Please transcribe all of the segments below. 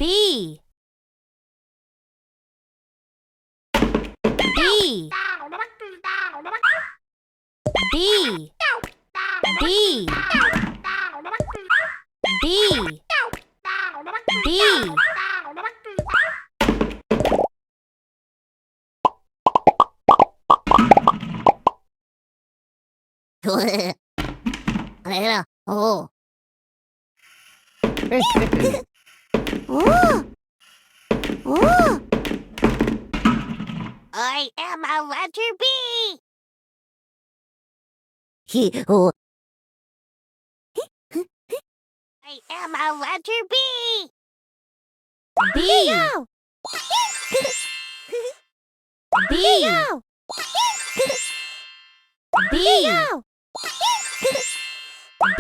B. B. B. B. B. B. Oh. I am a letter B. I am a letter B. B. B. B. B. B.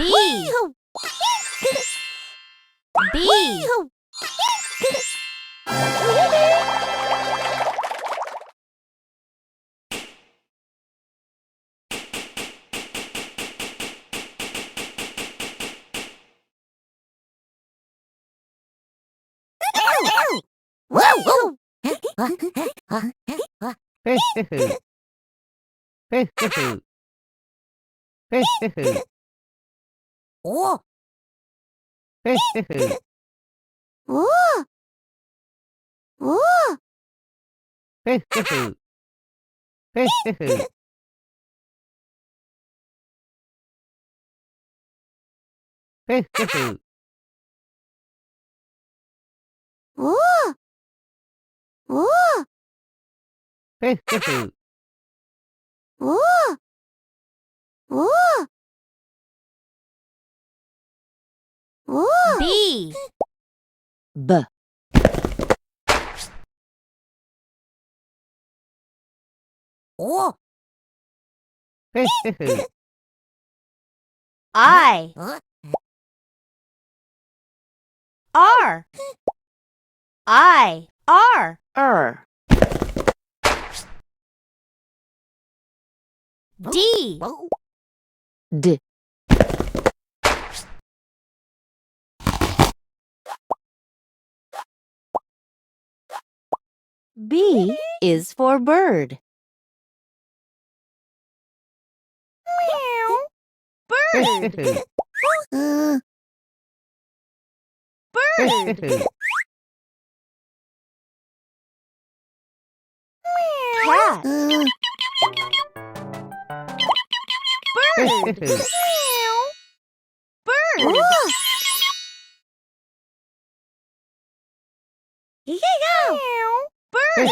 Whoa! Oh! Oh! Oh! Oh! Oh! Oh! Oh! Oh! B. B. Oh! I. R. I. R. D. D. B is for bird. Bird. Bird. Cat. Bird. Bird. Bird.